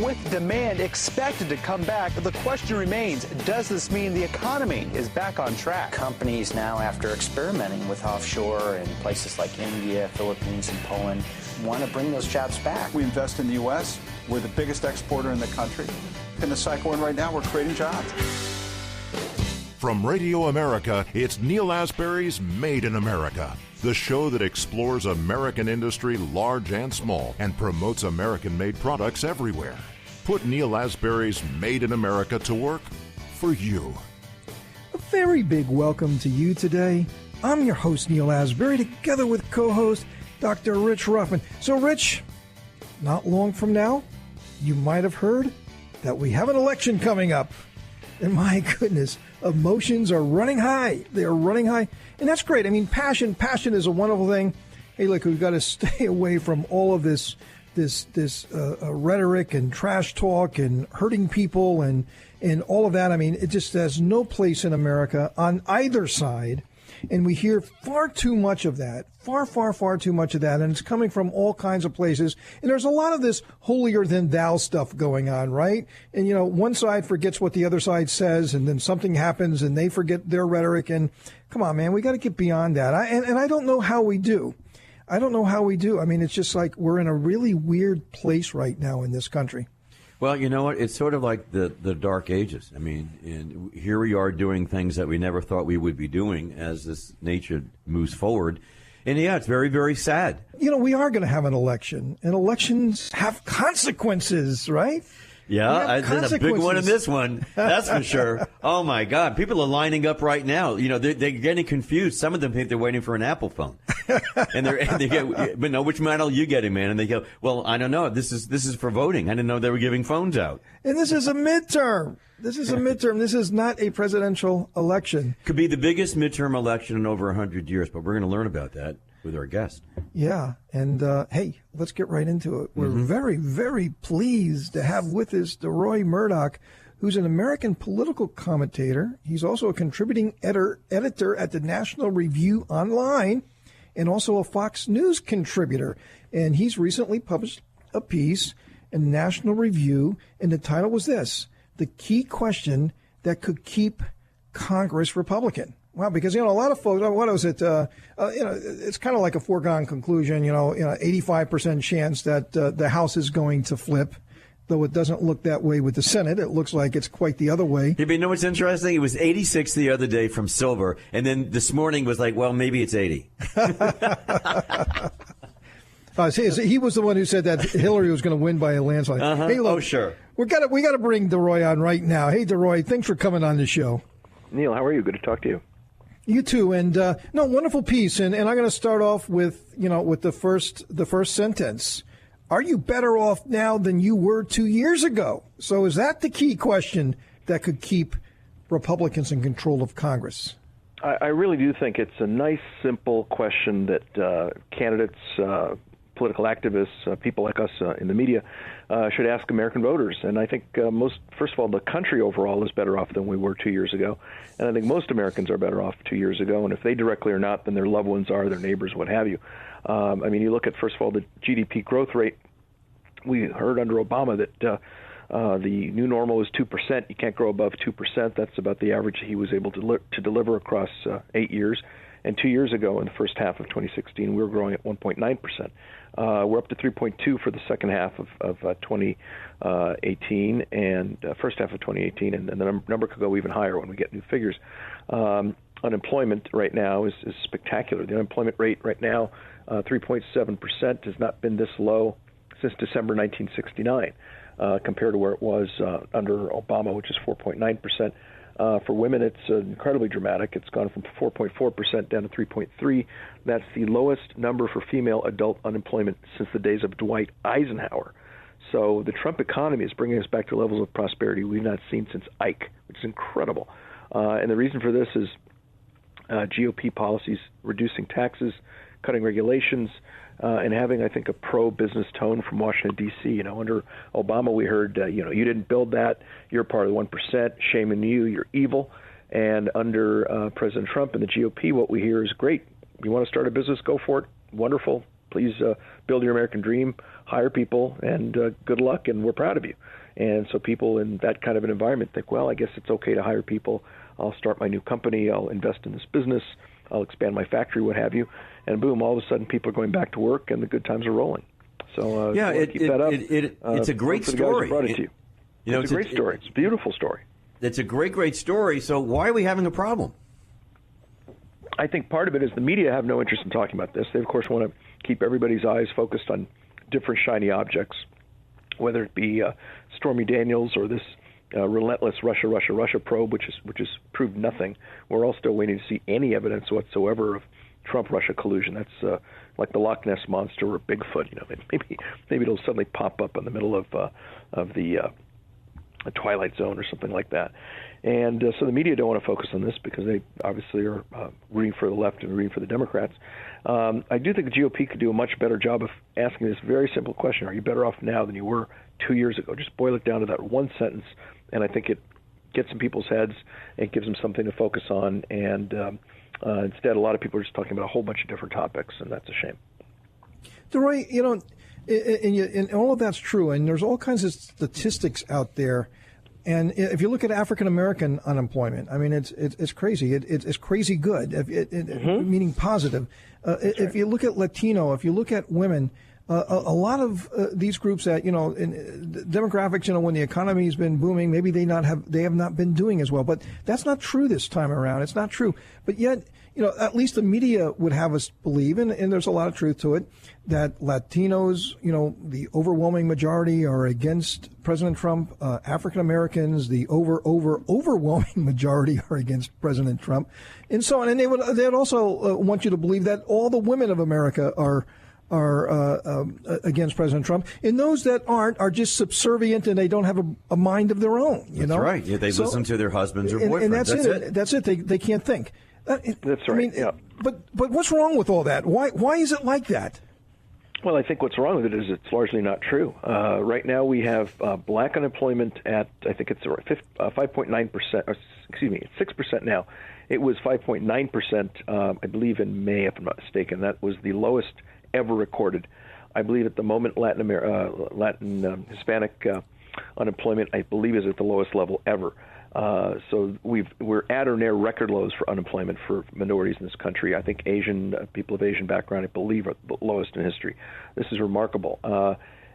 with demand expected to come back, the question remains, does this mean the economy is back on track? Companies now, after experimenting with offshore in places like India, Philippines, and Poland, want to bring those jobs back. We invest in the U.S. We're the biggest exporter in the country. In the cycle we're in right now, we're creating jobs. From Radio America, it's Neil Asbury's Made in America, the show that explores American industry, large and small, and promotes American-made products everywhere. Put Neil Asbury's Made in America to work for you. A very big welcome to you today. I'm your host, Neil Asbury, together with co-host Dr. Rich Ruffin. So, Rich, not long from now, you might have heard that we have an election coming up. And my goodness, emotions are running high. They are running high. And that's great. I mean, passion is a wonderful thing. Hey, look, we've got to stay away from all of this rhetoric and trash talk and hurting people and all of that. I mean, it just has no place in America on either side. And we hear far too much of that, far too much of that. And it's coming from all kinds of places. And there's a lot of this holier than thou stuff going on, right? And, you know, one side forgets what the other side says, and then something happens and they forget their rhetoric. And come on, man, we got to get beyond that. And I don't know how we do. I mean, it's just like we're in a really weird place right now in this country. Well, you know what? It's sort of like the Dark Ages. I mean, and here we are doing things that we never thought we would be doing as this nation moves forward. And, yeah, it's very, very sad. You know, we are going to have an election, and elections have consequences, right? Yeah, there's a big one in this one. That's for sure. Oh, my God. People are lining up right now. You know, they're getting confused. Some of them think they're waiting for an Apple phone. and they get, but no, which model are you getting, man? And they go, well, I don't know. This is for voting. I didn't know they were giving phones out. And this is a midterm. This is not a presidential election. Could be the biggest midterm election in over 100 years, but we're going to learn about that with our guest. Yeah. And, hey, let's get right into it. We're very, very pleased to have with us Deroy Murdock, who's an American political commentator. He's also a contributing editor at the National Review Online and also a Fox News contributor. And he's recently published a piece in National Review, and the title was this: The Key Question That Could Keep Congress Republican. Wow, because, you know, a lot of folks, what was it, it's kind of like a foregone conclusion, 85% chance that the House is going to flip, though it doesn't look that way with the Senate. It looks like it's quite the other way. Yeah, but you know what's interesting? It was 86 the other day from Silver, and then this morning was like, well, maybe it's 80. He was the one who said that Hillary was going to win by a landslide. Uh-huh. Hey, look, sure. We got to bring Deroy on right now. Hey, Deroy, thanks for coming on the show. Neil, how are you? Good to talk to you. You too, and wonderful piece. And I'm going to start off with the first sentence. Are you better off now than you were 2 years ago? So is that the key question that could keep Republicans in control of Congress? I really do think it's a nice, simple question that candidates, political activists, people like us in the media should ask American voters. And I think first of all, the country overall is better off than we were 2 years ago. And I think most Americans are better off 2 years ago. And if they directly are not, then their loved ones are, their neighbors, what have you. I mean, you look at, first of all, the GDP growth rate. We heard under Obama that the new normal is 2%. You can't grow above 2%. That's about the average he was able to deliver across 8 years. And 2 years ago, in the first half of 2016, we were growing at 1.9%. We're up to 3.2 for the second half of 2018 and first half of 2018, and the number could go even higher when we get new figures. Unemployment right now is spectacular. The unemployment rate right now, 3.7%, has not been this low since December 1969, compared to where it was under Obama, which is 4.9%. For women, it's incredibly dramatic. It's gone from 4.4% down to 3.3%. That's the lowest number for female adult unemployment since the days of Dwight Eisenhower. So the Trump economy is bringing us back to levels of prosperity we've not seen since Ike, which is incredible. And the reason for this is GOP policies, reducing taxes, cutting regulations, and having, I think, a pro-business tone from Washington, D.C. Under Obama, we heard, you didn't build that, you're part of the 1%, shame on you, you're evil. And under President Trump and the GOP, what we hear is, great, you want to start a business, go for it, wonderful, please build your American dream, hire people, and good luck, and we're proud of you. And so people in that kind of an environment think, well, I guess it's okay to hire people. I'll start my new company. I'll invest in this business. I'll expand my factory, what have you. And boom, all of a sudden people are going back to work and the good times are rolling. So keep that up. It's a great story. It's a great story. It's a beautiful story. It's a great story. So why are we having a problem? I think part of it is the media have no interest in talking about this. They, of course, want to keep everybody's eyes focused on different shiny objects, whether it be Stormy Daniels or this relentless Russia probe, which has proved nothing. We're all still waiting to see any evidence whatsoever of Trump-Russia collusion. That's like the Loch Ness Monster or Bigfoot. Maybe it'll suddenly pop up in the middle of the Twilight Zone or something like that. And so the media don't want to focus on this because they obviously are rooting for the left and rooting for the Democrats. I do think the GOP could do a much better job of asking this very simple question: are you better off now than you were 2 years ago? Just boil it down to that one sentence, and I think it gets in people's heads and gives them something to focus on. And instead, a lot of people are just talking about a whole bunch of different topics, and that's a shame. Deroy, and all of that's true, and there's all kinds of statistics out there. And if you look at African American unemployment, I mean, it's crazy. It's crazy good, meaning positive. If you look at Latino, if you look at women, a lot of these groups that in demographics, when the economy has been booming, maybe they have not been doing as well. But that's not true this time around. It's not true. But yet, at least the media would have us believe, and there's a lot of truth to it, that Latinos, the overwhelming majority are against President Trump. African Americans, the overwhelming majority are against President Trump, and so on. And they'd also want you to believe that all the women of America are against President Trump, and those that aren't are just subservient and they don't have a mind of their own. That's right. Yeah, they listen to their husbands or boyfriends. And that's it. They can't think. That's right. But what's wrong with all that? Why is it like that? Well, I think what's wrong with it is it's largely not true. Right now we have black unemployment at, I think it's 5.9%, excuse me, 6% now. It was 5.9%, I believe, in May, if I'm not mistaken. That was the lowest ever recorded. I believe at the moment Hispanic unemployment, I believe, is at the lowest level ever. So we're at or near record lows for unemployment for minorities in this country. I think people of Asian background, I believe, are the lowest in history. This is remarkable.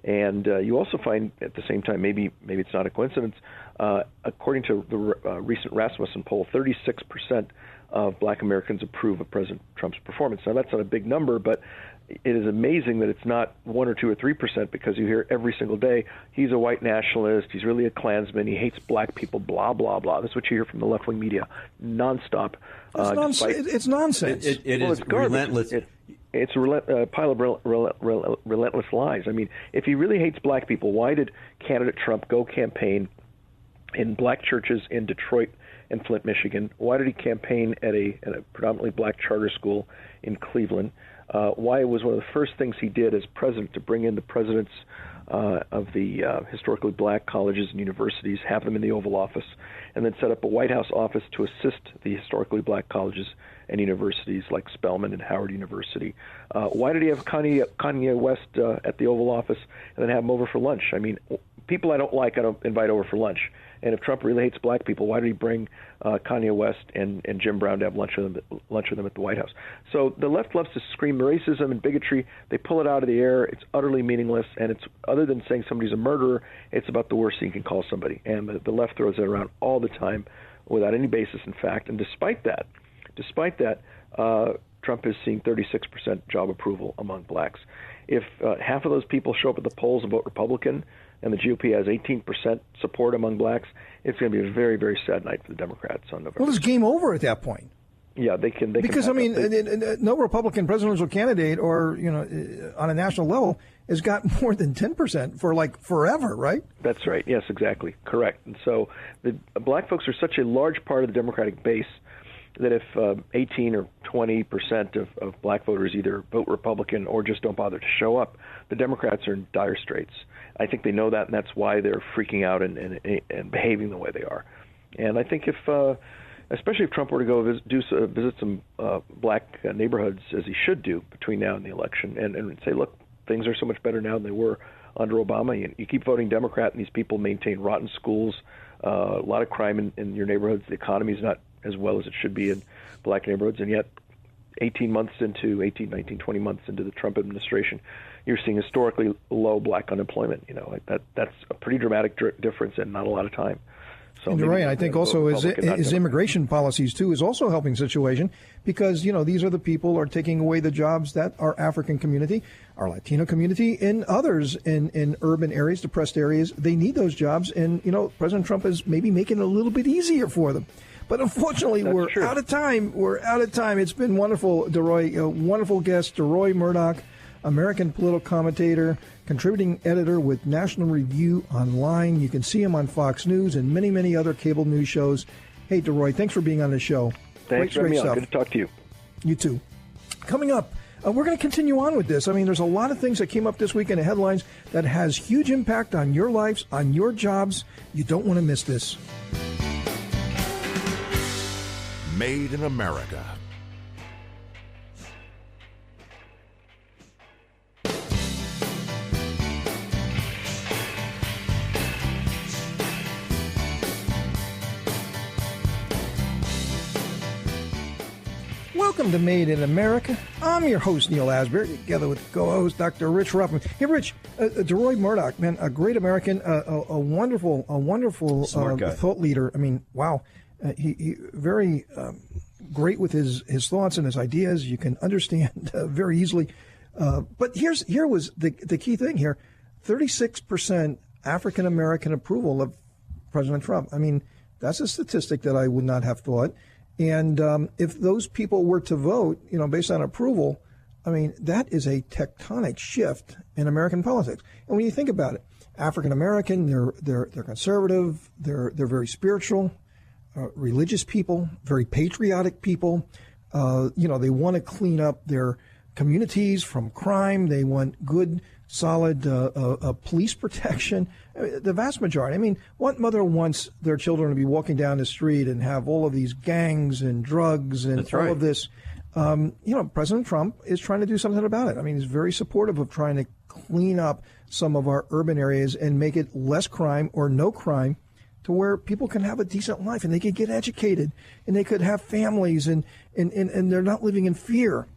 And you also find at the same time, maybe it's not a coincidence, according to the recent Rasmussen poll, 36% of black Americans approve of President Trump's performance. Now, that's not a big number, but it is amazing that it's not 1 or 2 or 3%, because you hear every single day, he's a white nationalist, he's really a Klansman, he hates black people, blah, blah, blah. That's what you hear from the left-wing media nonstop. It's nonsense. It is relentless. It's a pile of relentless lies. I mean, if he really hates black people, why did candidate Trump go campaign in black churches in Detroit and Flint, Michigan? Why did he campaign at a predominantly black charter school in Cleveland? Why was one of the first things he did as president to bring in the presidents of the historically black colleges and universities, have them in the Oval Office, and then set up a White House office to assist the historically black colleges and universities like Spelman and Howard University? Why did he have Kanye West at the Oval Office and then have him over for lunch? I mean, people I don't like, I don't invite over for lunch. And if Trump really hates black people, why did he bring Kanye West and Jim Brown to have lunch with them at the White House? So the left loves to scream racism and bigotry. They pull it out of the air. It's utterly meaningless. And it's, other than saying somebody's a murderer, it's about the worst thing you can call somebody. And the left throws it around all the time without any basis in fact. And despite that, Trump is seeing 36% job approval among blacks. If half of those people show up at the polls and vote Republican, and the GOP has 18% support among blacks, it's going to be a very, very sad night for the Democrats on November. Well, it's game over at that point. Yeah, they can. Because no Republican presidential candidate, or on a national level, has got more than 10% for forever, right? That's right. Yes, exactly, correct. And so the black folks are such a large part of the Democratic base that if 18 or 20% of black voters either vote Republican or just don't bother to show up, the Democrats are in dire straits. I think they know that, and that's why they're freaking out and behaving the way they are. And I think if especially if Trump were to go visit some black neighborhoods, as he should do between now and the election, and say, look, things are so much better now than they were under Obama. You keep voting Democrat, and these people maintain rotten schools, a lot of crime in your neighborhoods. The economy is not as well as it should be in black neighborhoods, and yet 18, 19, 20 months into the Trump administration, you're seeing historically low black unemployment. That's a pretty dramatic difference in not a lot of time. So and Deroy, I think also his immigration policies, too, is also helping the situation because, these are the people who are taking away the jobs that our African community, our Latino community, and others in urban areas, depressed areas, they need those jobs. And, President Trump is maybe making it a little bit easier for them. But unfortunately, we're out of time. We're out of time. It's been wonderful, Deroy. A wonderful guest, Deroy Murdock, American political commentator, contributing editor with National Review Online. You can see him on Fox News and many, many other cable news shows. Hey, Deroy, thanks for being on the show. Thanks for having me on. Good to talk to you. You too. Coming up, we're going to continue on with this. I mean, there's a lot of things that came up this week in the headlines that has huge impact on your lives, on your jobs. You don't want to miss this. Made in America. Welcome to Made in America. I'm your host, Neil Asbury, together with co-host Dr. Rich Ruffman. Hey, Rich, Deroy Murdock, man, a great American, a wonderful thought leader. I mean, wow. He very great with his thoughts and his ideas. You can understand very easily. But here was the key thing here: 36% African American approval of President Trump. I mean, that's a statistic that I would not have thought. And if those people were to vote, based on approval, I mean, that is a tectonic shift in American politics. And when you think about it, African American, they're conservative, they're very spiritual. Religious people, very patriotic people. They want to clean up their communities from crime. They want good, solid police protection. The vast majority. I mean, what mother wants their children to be walking down the street and have all of these gangs and drugs and That's all right. of this? President Trump is trying to do something about it. I mean, he's very supportive of trying to clean up some of our urban areas and make it less crime or no crime, to where people can have a decent life and they can get educated and they could have families and they're not living in fear.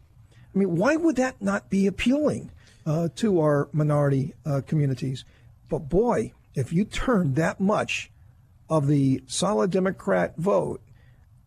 I mean, why would that not be appealing to our minority communities? But boy, if you turn that much of the solid Democrat vote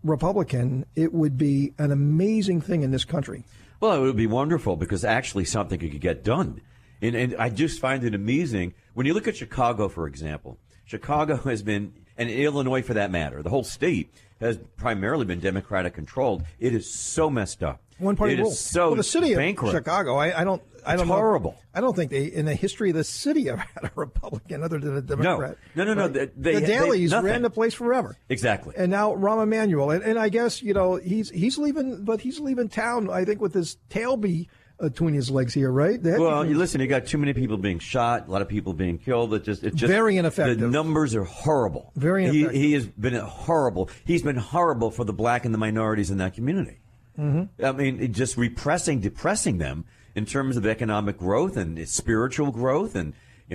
Republican, it would be an amazing thing in this country. Well, it would be wonderful because actually something could get done. And I just find it amazing. When you look at Chicago, for example, Chicago has been, and Illinois for that matter, the whole state has primarily been Democratic controlled. It is so messed up. One party rule. Is so the city bankrupt. of Chicago, I don't It's horrible. know. I don't think they, in the history of the city, have had a Republican other than a Democrat. No. Right? The Dalys nothing. ran the place forever. Exactly. And now Rahm Emanuel, and I guess he's leaving, but he's leaving town. I think with his tail between his legs here, right? Well, listen, you got too many people being shot, a lot of people being killed. It's just very ineffective. The numbers are horrible. Very ineffective. He has been horrible. He's been horrible for the black and the minorities in that community. Mm-hmm. I mean, just depressing them in terms of economic growth and spiritual growth and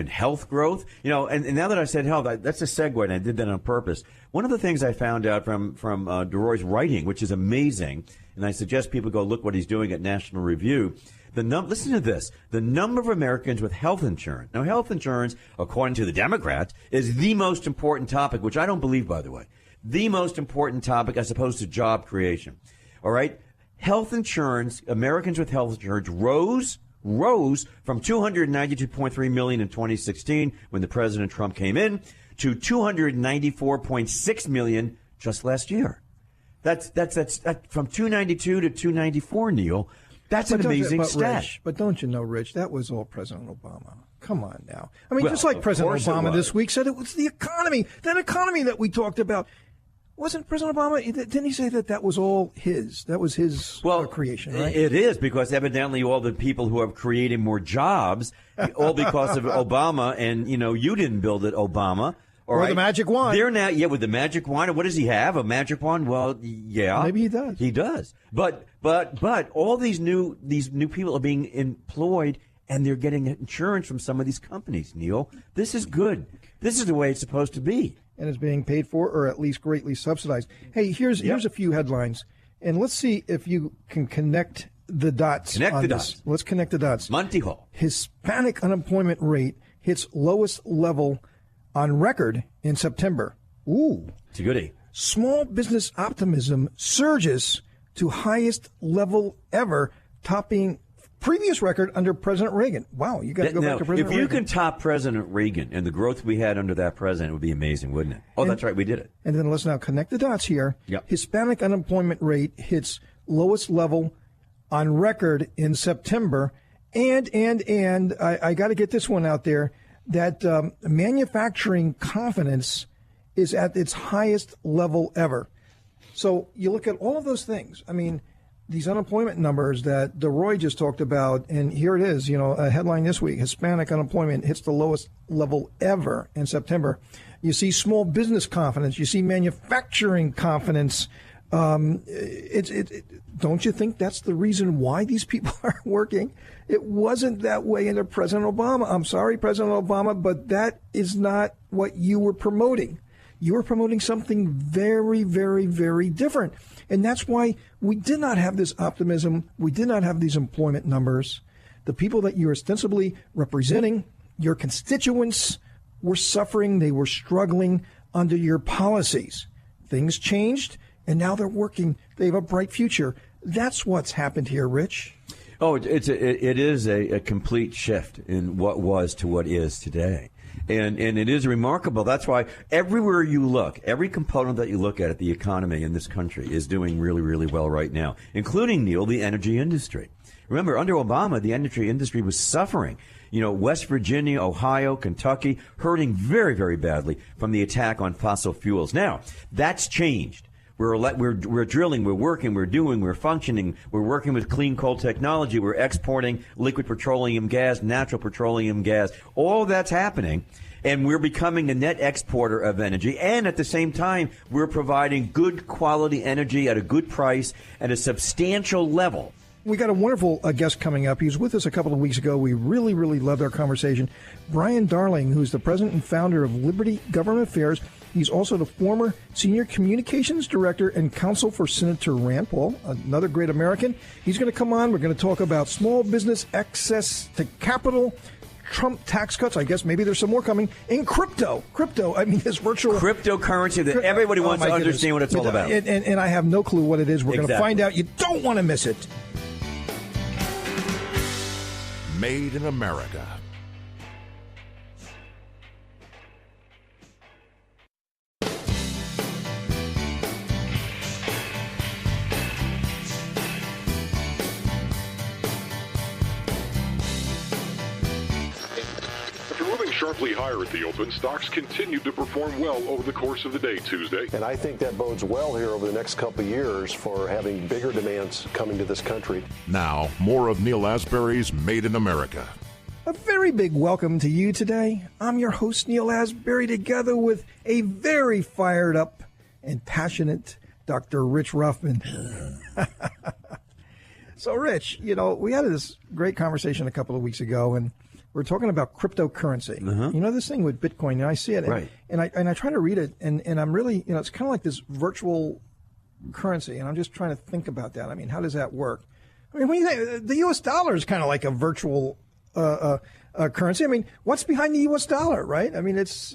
health growth. And now that I said health, that's a segue, and I did that on purpose. One of the things I found out from Deroy's writing, which is amazing, and I suggest people go look what he's doing at National Review. Listen to this. The number of Americans with health insurance. Now, health insurance, according to the Democrats, is the most important topic, which I don't believe, by the way. The most important topic as opposed to job creation. All right? Health insurance, Americans with health insurance rose from 292.3 million in 2016 when the President Trump came in to 294.6 million just last year. That's from 292 to 294, Neil. That's an amazing stat. But don't you know, Rich, that was all President Obama. Come on now. I mean, just like President Obama this week said, it was the economy, that economy that we talked about. Wasn't President Obama, didn't he say that was all his? That was his creation, right? It is, because evidently all the people who are creating more jobs, all because of Obama, and, you didn't build it, Obama. Or the magic wand. They're now, with the magic wand. What does he have? A magic wand? Well, yeah. Maybe he does. He does. But all ththese new people are being employed, and they're getting insurance from some of these companies, Neil. This is good. This is the way it's supposed to be. And it's being paid for, or at least greatly subsidized. Hey, here's a few headlines, and let's see if you can connect the dots. Dots. Let's connect the dots. Montijo. Hispanic unemployment rate hits lowest level on record in September. Ooh. It's a goodie. Small business optimism surges to highest level ever, topping previous record under President Reagan. Wow, you got to go back to President Reagan. If you can top President Reagan and the growth we had under that president, it would be amazing, wouldn't it? Oh, that's right, we did it. And then let's now connect the dots here. Yep. Hispanic unemployment rate hits lowest level on record in September. And I got to get this one out there, that manufacturing confidence is at its highest level ever. So you look at all of those things. I mean, these unemployment numbers that Deroy just talked about, and here it is, a headline this week: Hispanic unemployment hits the lowest level ever in September. You see small business confidence. You see manufacturing confidence. Don't you think that's the reason why these people are working? It wasn't that way under President Obama. I'm sorry, President Obama, but that is not what you were promoting. You were promoting something very, very, very different. And that's why we did not have this optimism. We did not have these employment numbers. The people that you're ostensibly representing, your constituents, were suffering. They were struggling under your policies. Things changed, and now they're working. They have a bright future. That's what's happened here, Rich. Oh, it is a complete shift in what was to what is today. And it is remarkable. That's why everywhere you look, every component that you look at the economy in this country is doing really, really well right now, including, Neil, the energy industry. Remember, under Obama, the energy industry was suffering. West Virginia, Ohio, Kentucky, hurting very, very badly from the attack on fossil fuels. Now, that's changed. We're drilling, we're working, we're doing, we're functioning, we're working with clean coal technology, we're exporting liquid petroleum gas, natural petroleum gas. All that's happening, and we're becoming a net exporter of energy. And at the same time, we're providing good quality energy at a good price at a substantial level. We got a wonderful guest coming up. He was with us a couple of weeks ago. We really, really loved our conversation. Brian Darling, who's the president and founder of Liberty Government Affairs. He's also the former senior communications director and counsel for Senator Rand Paul, another great American. He's going to come on. We're going to talk about small business access to capital, Trump tax cuts. I guess maybe there's some more coming. And crypto. I mean, this virtual cryptocurrency that everybody wants to understand what it's all about. And I have no clue what it is. We're going to find out. You don't want to miss it. Made in America. Sharply higher at the open, stocks continued to perform well over the course of the day Tuesday. And I think that bodes well here over the next couple of years for having bigger demands coming to this country. Now, more of Neil Asbury's Made in America. A very big welcome to you today. I'm your host, Neil Asbury, together with a very fired up and passionate Dr. Rich Ruffman. So, Rich, we had this great conversation a couple of weeks ago, and we're talking about cryptocurrency. Uh-huh. This thing with Bitcoin, and I see it, right. and I try to read it, and I'm really, it's kind of like this virtual currency, and I'm just trying to think about that. I mean, how does that work? I mean, when you think, the U.S. dollar is kind of like a virtual currency. I mean, what's behind the U.S. dollar, right? I mean, it's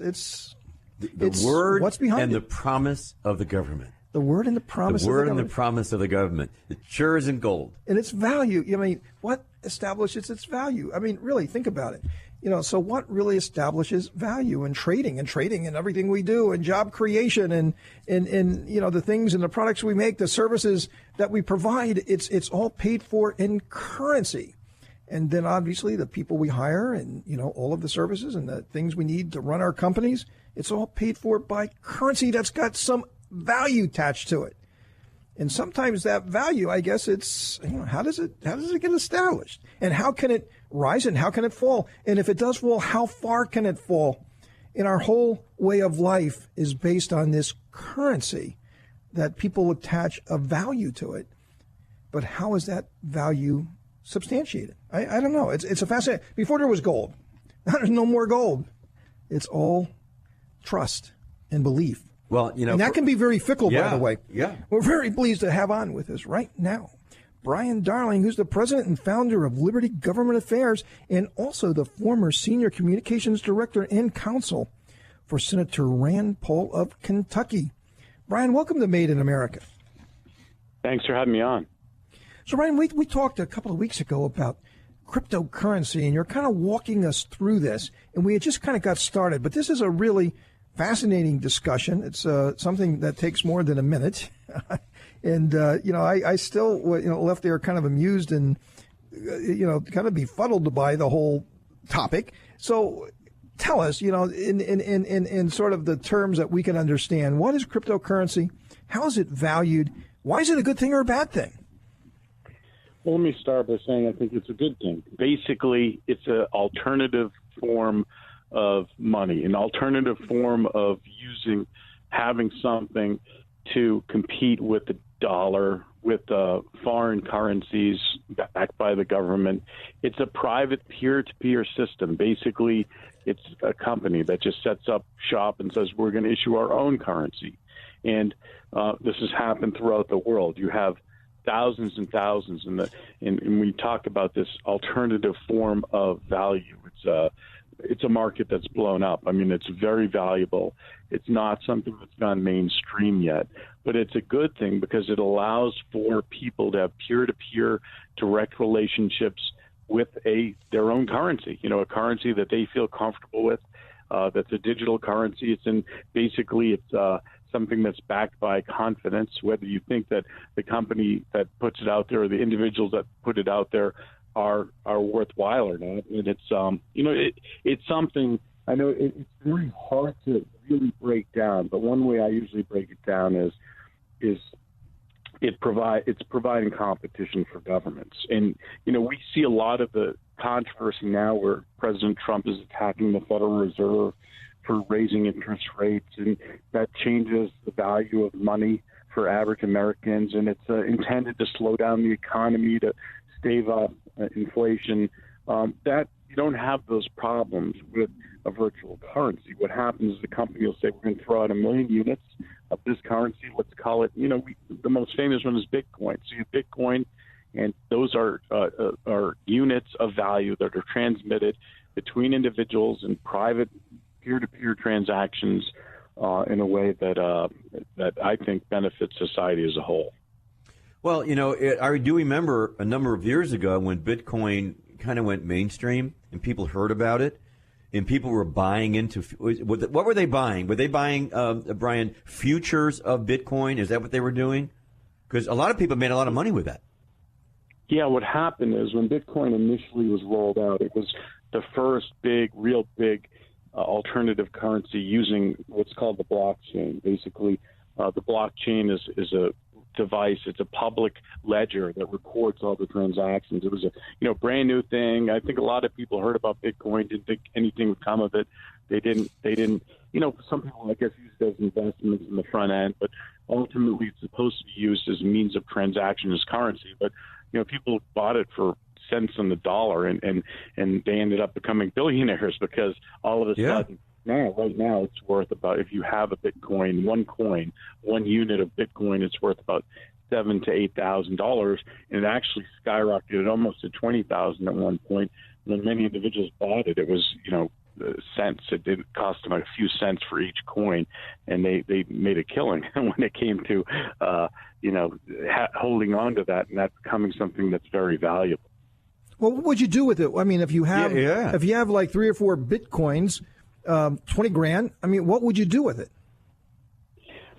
the word what's behind and it? The promise of the government. The word and the promise the of the word government. and the promise of the government. It sure isn't gold. And its value. I mean, what establishes its value? I mean, really, think about it. So what really establishes value in trading and everything we do, and job creation and the things and the products we make, the services that we provide, it's all paid for in currency. And then obviously the people we hire and, all of the services and the things we need to run our companies, it's all paid for by currency that's got some value attached to it. And sometimes that value, I guess it's, how does it get established? And how can it rise and how can it fall? And if it does fall, how far can it fall? And our whole way of life is based on this currency that people attach a value to it. But how is that value substantiated? I don't know. It's a fascinating. Before there was gold, now there's no more gold. It's all trust and belief. Well, and that can be very fickle, by the way. Yeah. We're very pleased to have on with us right now Brian Darling, who's the president and founder of Liberty Government Affairs and also the former senior communications director and counsel for Senator Rand Paul of Kentucky. Brian, welcome to Made in America. Thanks for having me on. So, Brian, we talked a couple of weeks ago about cryptocurrency, and you're kind of walking us through this, and we had just kind of got started. But this is a really fascinating discussion. It's something that takes more than a minute. And, I still, left there kind of amused and, kind of befuddled by the whole topic. So tell us, in sort of the terms that we can understand, what is cryptocurrency? How is it valued? Why is it a good thing or a bad thing? Well, let me start by saying I think it's a good thing. Basically, it's an alternative form of money, an alternative form of having something to compete with the dollar, with foreign currencies backed by the government. It's a private peer-to-peer system. Basically, it's a company that just sets up shop and says, we're going to issue our own currency. And this has happened throughout the world. You have thousands and thousands, and we talk about this alternative form of value. It's a market that's blown up. I mean, it's very valuable. It's not something that's gone mainstream yet, but it's a good thing because it allows for people to have peer-to-peer direct relationships with their own currency, a currency that they feel comfortable with, that's a digital currency. It's something that's backed by confidence, whether you think that the company that puts it out there or the individuals that put it out there are worthwhile or not. And it's it's something, I know it's very hard to really break down, but one way I usually break it down is it's providing competition for governments. And we see a lot of the controversy now where President Trump is attacking the Federal Reserve for raising interest rates, and that changes the value of money for average Americans, and it's intended to slow down the economy, to stave off inflation. That you don't have those problems with a virtual currency. What happens is the company will say, we're going to throw out 1 million units of this currency. Let's call it, the most famous one is Bitcoin. So you have Bitcoin, and those are units of value that are transmitted between individuals and private peer-to-peer transactions in a way that I think benefits society as a whole. Well, I do remember a number of years ago when Bitcoin kind of went mainstream and people heard about it and people were buying into what were they buying? Were they buying, Brian, futures of Bitcoin? Is that what they were doing? Because a lot of people made a lot of money with that. Yeah, what happened is when Bitcoin initially was rolled out, it was the first real big alternative currency using what's called the blockchain. Basically, the blockchain is a device. It's a public ledger that records all the transactions. It was a brand new thing. I think a lot of people heard about Bitcoin, didn't think anything would come of it. They didn't. Some people, I guess, use it as investments in the front end, but ultimately it's supposed to be used as a means of transaction as currency. But people bought it for cents on the dollar, and they ended up becoming billionaires because all of a sudden right now it's worth about, if you have a Bitcoin, one unit of Bitcoin, it's worth about $7,000 to $8,000, and it actually skyrocketed almost to $20,000 at one point. When many individuals bought it, it was cents. It didn't cost them a few cents for each coin, and they made a killing when it came to holding on to that and that becoming something that's very valuable. Well, what would you do with it? I mean, if you have like 3 or 4 Bitcoins, 20 grand, I mean, what would you do with it?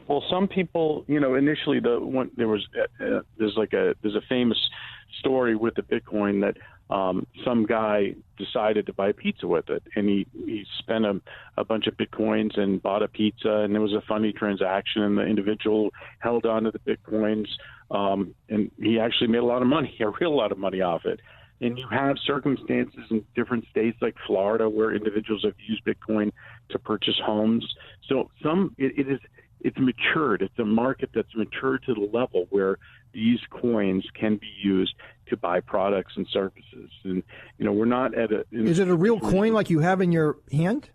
Well, some people, initially there's a famous story with the Bitcoin that some guy decided to buy pizza with it, and he spent a bunch of Bitcoins and bought a pizza, and it was a funny transaction, and the individual held on to the Bitcoins, and he actually made a lot of money, a real lot of money off it. And you have circumstances in different states like Florida where individuals have used Bitcoin to purchase homes. So it's matured. It's a market that's matured to the level where these coins can be used to buy products and services. And, we're not at a... Is it a real coin like you have in your hand?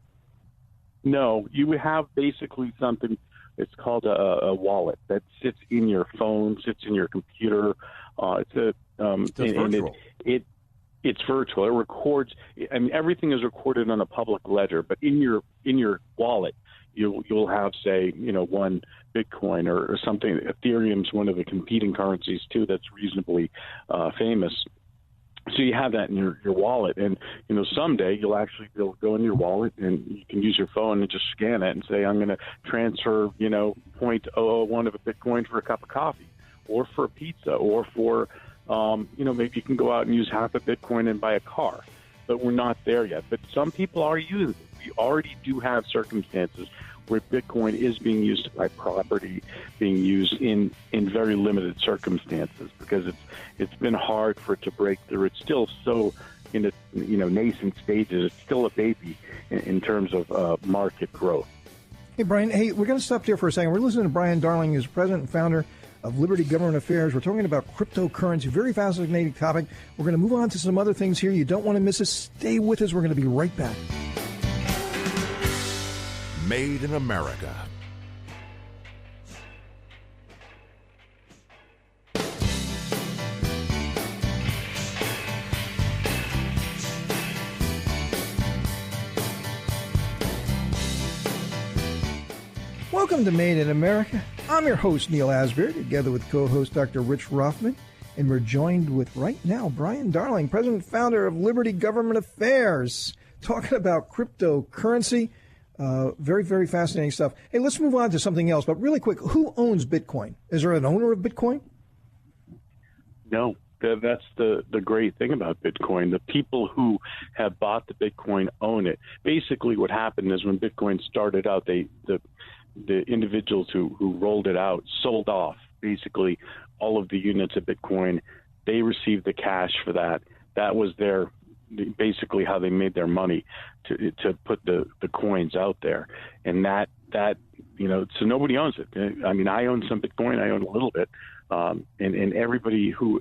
No, you would have basically something, it's called a wallet that sits in your phone, sits in your computer. It's virtual. It's virtual. It records. I mean, everything is recorded on a public ledger, but in your wallet, you'll have, say, one Bitcoin or something. Ethereum's one of the competing currencies too that's reasonably famous. So you have that in your wallet, and someday you'll go in your wallet and you can use your phone and just scan it and say, I'm going to transfer 0.001 of a Bitcoin for a cup of coffee, or for a pizza, or for maybe you can go out and use half a Bitcoin and buy a car. But we're not there yet. But some people are using it. We already do have circumstances where Bitcoin is being used to buy property, being used in very limited circumstances, because it's been hard for it to break through. It's still so in its nascent stages. It's still a baby in terms of market growth. Hey, Brian. Hey, we're going to stop there for a second. We're listening to Brian Darling, who's president and founder of Liberty Government Affairs. We're talking about cryptocurrency, very fascinating topic. We're going to move on to some other things here. You don't want to miss us. Stay with us. We're going to be right back. Made in America. Welcome to Made in America. I'm your host, Neil Asbury, together with co-host Dr. Rich Rothman, and we're joined with, right now, Brian Darling, president and founder of Liberty Government Affairs, talking about cryptocurrency. Very, very fascinating stuff. Hey, let's move on to something else, but really quick, who owns Bitcoin? Is there an owner of Bitcoin? No. That's the great thing about Bitcoin. The people who have bought the Bitcoin own it. Basically what happened is when Bitcoin started out, the individuals who rolled it out sold off basically all of the units of Bitcoin. They received the cash for that. That was basically how they made their money, to put the coins out there. And that so nobody owns it. I mean, I own some Bitcoin. I own a little bit. And everybody who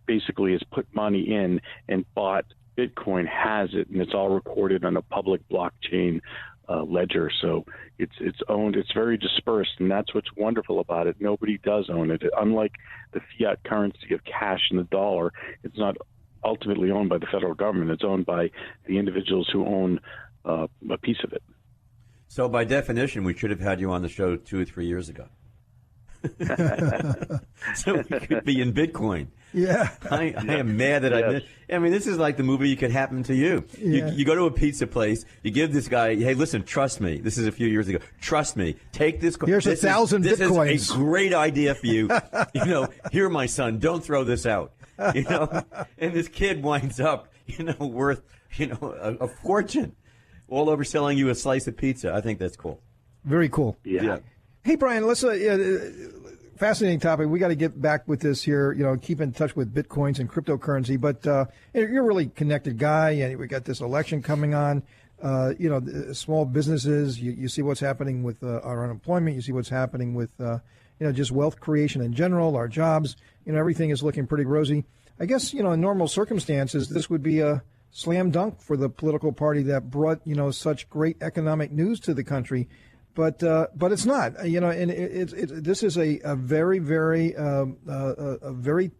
basically has put money in and bought Bitcoin has it, and it's all recorded on a public blockchain ledger. So it's owned. It's very dispersed, and that's what's wonderful about it. Nobody does own it. Unlike the fiat currency of cash and the dollar, it's not ultimately owned by the federal government. It's owned by the individuals who own a piece of it. So by definition, we should have had you on the show 2 or 3 years ago. So we could be in Bitcoin. Yeah. I am mad that I mean, this is like the movie It Could Happen to You. Yeah. You go to a pizza place, you give this guy, hey, listen, trust me. This is a few years ago. Trust me. Take this. Here's 1,000 Bitcoins. This is a great idea for you. Here, my son, don't throw this out. And this kid winds up, worth, a fortune, all over selling you a slice of pizza. I think that's cool. Very cool. Yeah. Hey, Brian, let's fascinating topic. We got to get back with this here, keep in touch with Bitcoins and cryptocurrency. But you're a really connected guy, and we got this election coming on. Small businesses, you see what's happening with our unemployment. You see what's happening with, just wealth creation in general, our jobs. Everything is looking pretty rosy. I guess, in normal circumstances, this would be a slam dunk for the political party that brought, such great economic news to the country. But it's not, and this is a very, very, very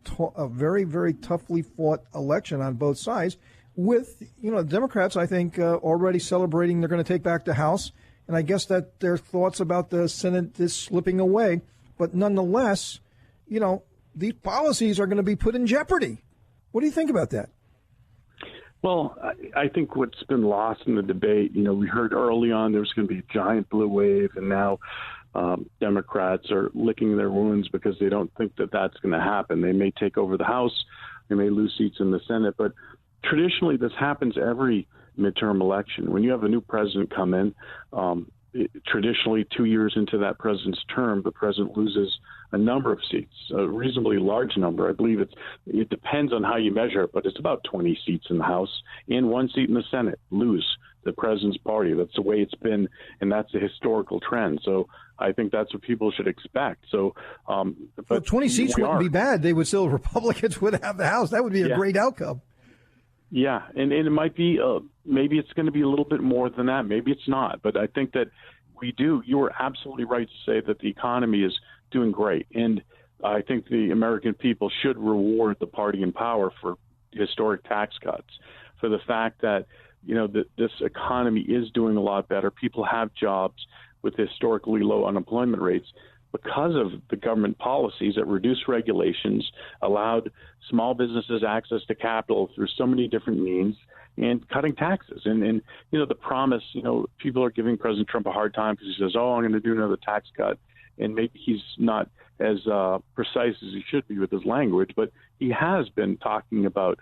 toughly fought election on both sides, with, Democrats, I think, already celebrating they're going to take back the House. And I guess that their thoughts about the Senate is slipping away. But nonetheless, these policies are going to be put in jeopardy. What do you think about that? Well, I think what's been lost in the debate, we heard early on there was going to be a giant blue wave, and now Democrats are licking their wounds because they don't think that that's going to happen. They may take over the House, they may lose seats in the Senate, but traditionally this happens every midterm election. When you have a new president come in, traditionally 2 years into that president's term, the president loses a number of seats, a reasonably large number. I believe it depends on how you measure it, but it's about 20 seats in the House and 1 seat in the Senate. Lose the president's party. That's the way it's been, and that's a historical trend. So I think that's what people should expect. So, but 20 seats wouldn't be bad. They would still, Republicans would have the House. That would be a great outcome. Yeah, and it might be, maybe it's going to be a little bit more than that. Maybe it's not. But I think that you are absolutely right to say that the economy is doing great. And I think the American people should reward the party in power for historic tax cuts, for the fact that, this economy is doing a lot better. People have jobs with historically low unemployment rates because of the government policies that reduced regulations, allowed small businesses access to capital through so many different means, and cutting taxes. And the promise, people are giving President Trump a hard time because he says, I'm going to do another tax cut. And maybe he's not as precise as he should be with his language, but he has been talking about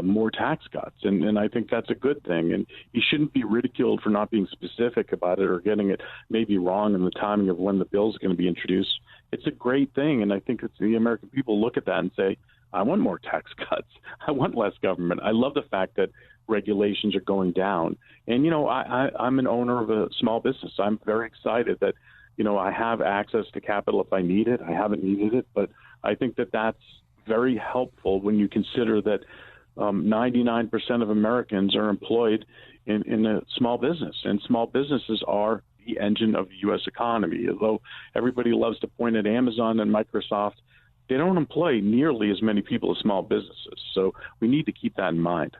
more tax cuts. And I think that's a good thing. And he shouldn't be ridiculed for not being specific about it or getting it maybe wrong in the timing of when the bill is going to be introduced. It's a great thing. And I think the American people look at that and say, I want more tax cuts. I want less government. I love the fact that regulations are going down. And, I'm an owner of a small business. I'm very excited that, I have access to capital if I need it. I haven't needed it, but I think that that's very helpful when you consider that 99% of Americans are employed in a small business, and small businesses are the engine of the U.S. economy. Although everybody loves to point at Amazon and Microsoft, they don't employ nearly as many people as small businesses. So we need to keep that in mind.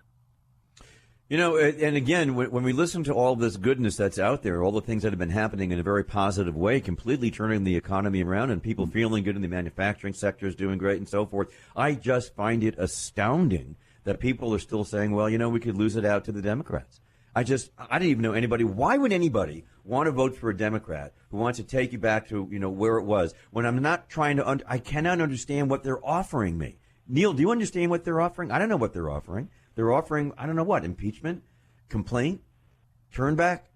And again, when we listen to all this goodness that's out there, all the things that have been happening in a very positive way, completely turning the economy around and people feeling good in the manufacturing sector is doing great and so forth, I just find it astounding that people are still saying, well, we could lose it out to the Democrats. I didn't even know anybody. Why would anybody want to vote for a Democrat who wants to take you back to, where it was, when I'm not trying to, I cannot understand what they're offering me. Neil, do you understand what they're offering? I don't know what they're offering. They're offering, I don't know what, impeachment, complaint, turn back,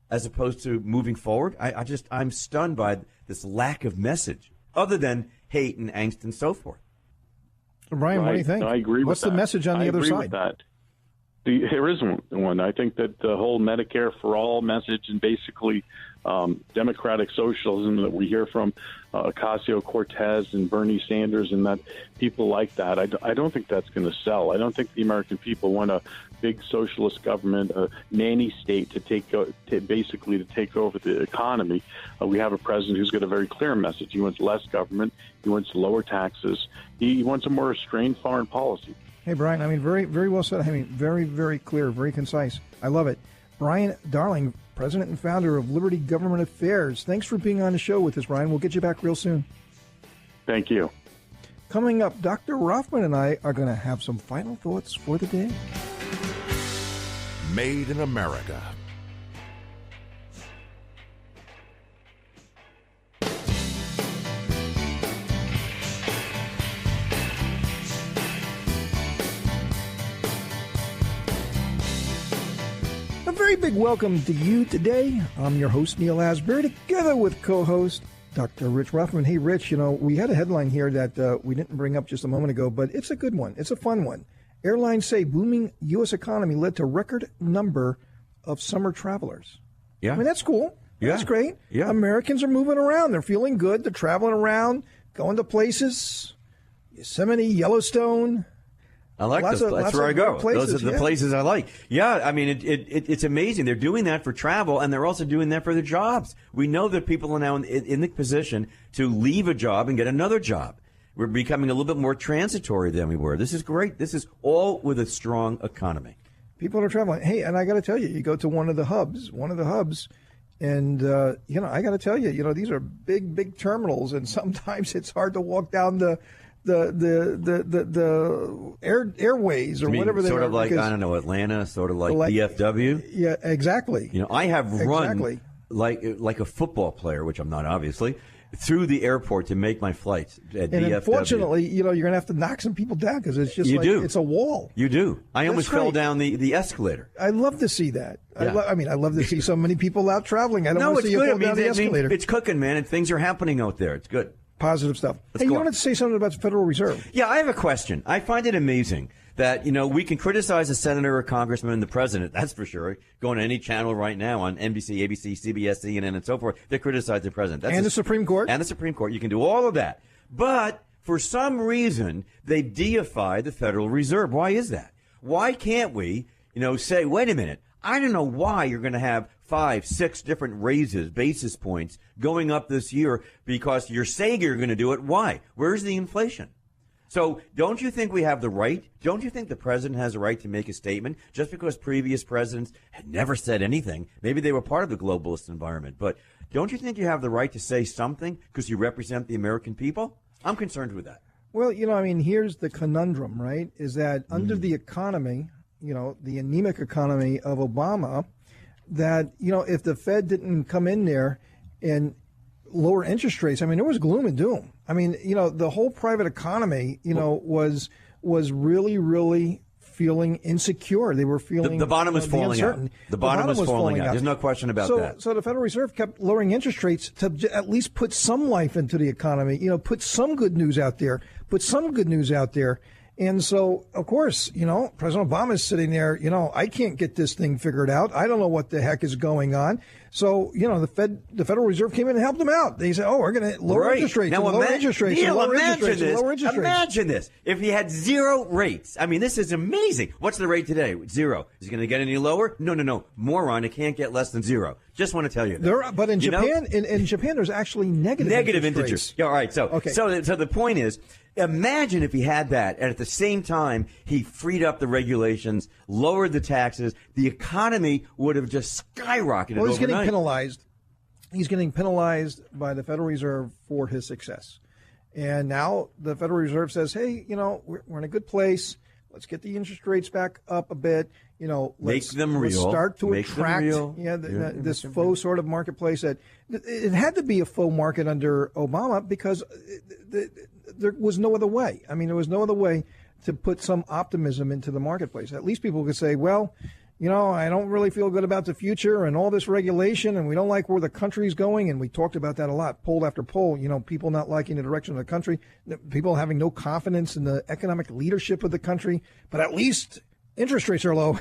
as opposed to moving forward. I'm stunned by this lack of message, other than hate and angst and so forth. Brian, what do you think? I agree with What's the message on the other side? I agree with that. There isn't one. I think that the whole Medicare for all message and basically democratic socialism that we hear from Ocasio-Cortez and Bernie Sanders, and that people like that, I don't think that's going to sell. I don't think the American people want a big socialist government, a nanny state to take over the economy. We have a president who's got a very clear message. He wants less government. He wants lower taxes. He wants a more restrained foreign policy. Hey, Brian, very, very well said. Very, very clear, very concise. I love it. Brian Darling, president and founder of Liberty Government Affairs. Thanks for being on the show with us, Brian. We'll get you back real soon. Thank you. Coming up, Dr. Rothman and I are going to have some final thoughts for the day. Made in America. A very big welcome to you today. I'm your host, Neil Asbury, together with co-host Dr. Rich Rothman. Hey, Rich, we had a headline here that we didn't bring up just a moment ago, but it's a good one. It's a fun one. Airlines say booming U.S. economy led to record number of summer travelers. Yeah. That's cool. Yeah. That's great. Yeah. Americans are moving around. They're feeling good. They're traveling around, going to places, Yosemite, Yellowstone. I like this. That's where I go. Those are the places I like. Yeah, it's amazing. They're doing that for travel, and they're also doing that for their jobs. We know that people are now in the position to leave a job and get another job. We're becoming a little bit more transitory than we were. This is great. This is all with a strong economy. People are traveling. Hey, and I got to tell you, you go to one of the hubs, and, I got to tell you, these are big, big terminals, and sometimes it's hard to walk down the airways or whatever they are. Sort of like, I don't know, Atlanta, sort of like DFW. Yeah, exactly. I have run like a football player, which I'm not obviously, through the airport to make my flights at DFW. Unfortunately, you're going to have to knock some people down because it's just it's a wall. You do. I almost fell down the escalator. I love to see that. Yeah. I love to see so many people out traveling. I don't want to see you fall down the escalator. It's cooking, man, and things are happening out there. It's good. positive stuff. Hey, you wanted to say something about the Federal Reserve? Yeah, I have a question. I find it amazing that, we can criticize a senator or congressman and the president, that's for sure. Go on any channel right now on NBC, ABC, CBS, CNN, and so forth. They criticize the president. And the Supreme Court. And the Supreme Court. You can do all of that. But for some reason, they deify the Federal Reserve. Why is that? Why can't we, say, wait a minute, I don't know why you're going to have 5, 6 different raises, basis points going up this year because you're saying you're going to do it. Why? Where's the inflation? So don't you think we have the right? Don't you think the president has a right to make a statement just because previous presidents had never said anything? Maybe they were part of the globalist environment. But don't you think you have the right to say something because you represent the American people? I'm concerned with that. Well, here's the conundrum, right? Is that under the economy, the anemic economy of Obama, that, if the Fed didn't come in there and lower interest rates, there was gloom and doom. The whole private economy, was really, really feeling insecure. They were feeling the bottom was falling out. The bottom was falling out. There's no question about that. So the Federal Reserve kept lowering interest rates to at least put some life into the economy. Put some good news out there. And so, of course, President Obama is sitting there, I can't get this thing figured out. I don't know what the heck is going on. So, the Federal Reserve came in and helped them out. They said, we're going to lower interest rates. Now, Imagine this. If he had zero rates. This is amazing. What's the rate today? 0. Is he going to get any lower? No. Moron, it can't get less than 0. Just want to tell you that. But in Japan, in Japan, there's actually negative integers. Yeah, all right. So the point is, imagine if he had that, and at the same time, he freed up the regulations, lowered the taxes, the economy would have just skyrocketed overnight. He's getting penalized. He's getting penalized by the Federal Reserve for his success. And now the Federal Reserve says, hey, we're in a good place. Let's get the interest rates back up a bit. Make them real. Let's start to attract this faux sort of marketplace. That it had to be a faux market under Obama because there was no other way. There was no other way to put some optimism into the marketplace. At least people could say, well, I don't really feel good about the future and all this regulation, and we don't like where the country's going. And we talked about that a lot, poll after poll, people not liking the direction of the country, people having no confidence in the economic leadership of the country. But at least interest rates are low.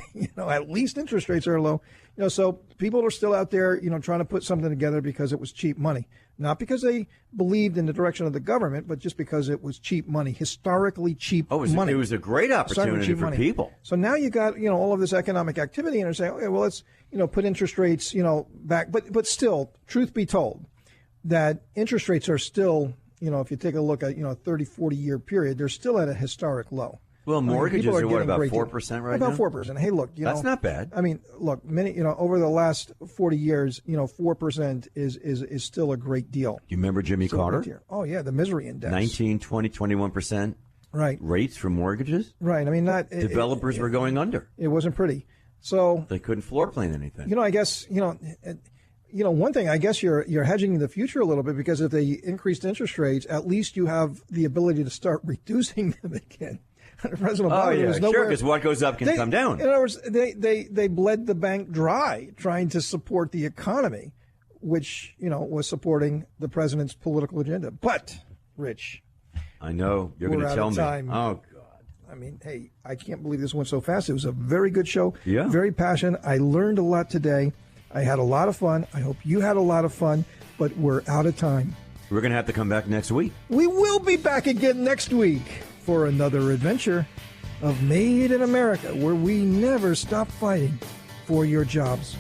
So people are still out there, trying to put something together because it was cheap money. Not because they believed in the direction of the government, but just because it was cheap money, historically cheap money. It was a great opportunity for people. So now you got, all of this economic activity, and they're saying, okay, well, let's, put interest rates, back. But still, truth be told, that interest rates are still, if you take a look at, 30, 40-year period, they're still at a historic low. Well, mortgages are what, about 4% right now? About 4%. Hey, look, that's not bad. Look, many, over the last 40 years, 4% is still a great deal. You remember Jimmy Carter? Oh yeah, the misery index. 19, 20, 21%. Right. Rates for mortgages. Right. Developers were going under. It wasn't pretty. So they couldn't floor plan anything. I guess one thing. I guess you're hedging the future a little bit because if they increased interest rates, at least you have the ability to start reducing them again. President Obama sure, because what goes up can come down. In other words, they bled the bank dry trying to support the economy, which, was supporting the president's political agenda. But, Rich. I know. You're going to tell me. Time. Oh, God. Hey, I can't believe this went so fast. It was a very good show. Yeah. Very passionate. I learned a lot today. I had a lot of fun. I hope you had a lot of fun, but we're out of time. We're going to have to come back next week. We will be back again next week for another adventure of Made in America, where we never stop fighting for your jobs.